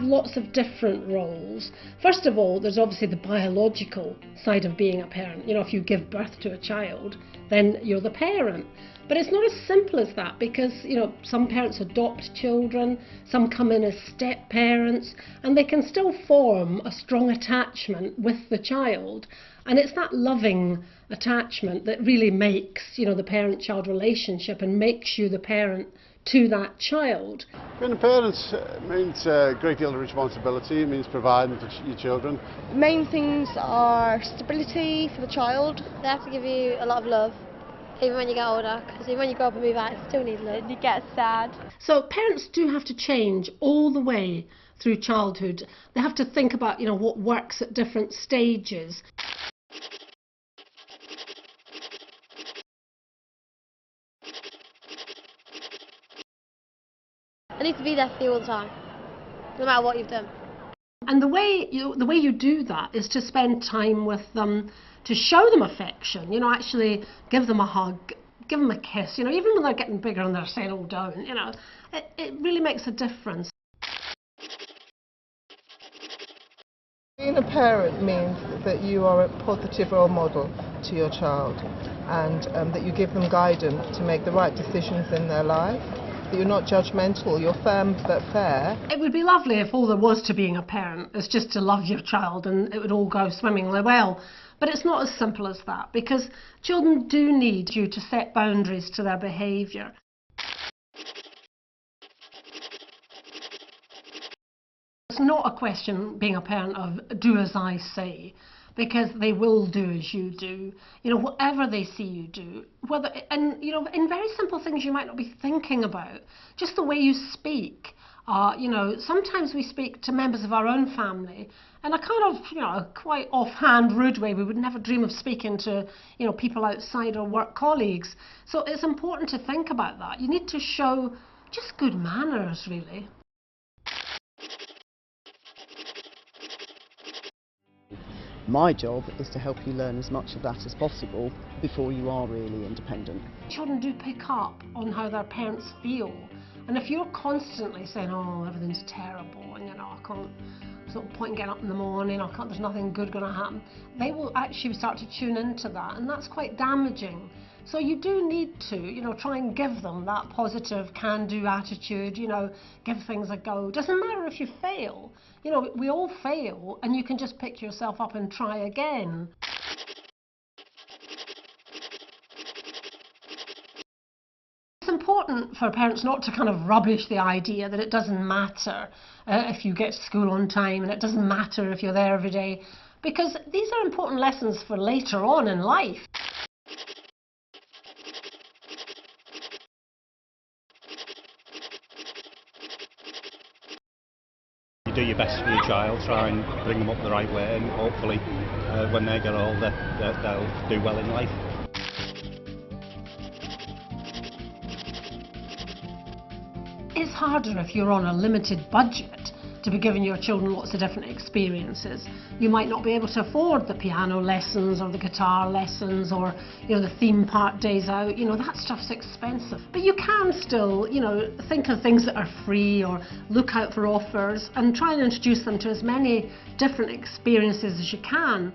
lots of different roles. First of all, there's obviously the biological side of being a parent. You know, if you give birth to a child, then you're the parent. But it's not as simple as that, because, you know, some parents adopt children, some come in as step parents, and they can still form a strong attachment with the child. And it's that loving attachment that really makes, you know, the parent-child relationship and makes you the parent to that child. Being a parent means a great deal of responsibility. It means providing for your children. The main things are stability for the child. They have to give you a lot of love, even when you get older, because even when you grow up and move out, you still need love. You get sad. So parents do have to change all the way through childhood. They have to think about, you know, what works at different stages. I need to be there for you all the time, no matter what you've done. And the way you do that is to spend time with them, to show them affection, you know, actually give them a hug, give them a kiss, you know, even when they're getting bigger and they're settled down, you know, it really makes a difference. Being a parent means that you are a positive role model to your child, and that you give them guidance to make the right decisions in their life. That you're not judgmental, you're firm but fair. It would be lovely if all there was to being a parent is just to love your child and it would all go swimmingly well. But it's not as simple as that, because children do need you to set boundaries to their behaviour. It's not a question, being a parent, of do as I say, because they will do as you do, you know, whatever they see you do, whether, and you know, in very simple things you might not be thinking about, just the way you speak. You know, sometimes we speak to members of our own family in a kind of, you know, quite offhand, rude way. We would never dream of speaking to, you know, people outside or work colleagues. So it's important to think about that. You need to show just good manners, really. My job is to help you learn as much of that as possible before you are really independent. Children do pick up on how their parents feel, and if you're constantly saying, oh, everything's terrible, and you know, I can't, there's no point in getting up in the morning, there's nothing good going to happen, they will actually start to tune into that, and that's quite damaging. So you do need to, you know, try and give them that positive can-do attitude, you know, give things a go. Doesn't matter if you fail, you know, we all fail, and you can just pick yourself up and try again. It's important for parents not to kind of rubbish the idea that it doesn't matter if you get to school on time, and it doesn't matter if you're there every day, because these are important lessons for later on in life. Do your best for your child, try and bring them up the right way, and hopefully when they get older they'll do well in life. It's harder if you're on a limited budget to be giving your children lots of different experiences. You might not be able to afford the piano lessons or the guitar lessons or, you know, the theme park days out. You know, that stuff's expensive. But you can still, you know, think of things that are free or look out for offers and try and introduce them to as many different experiences as you can.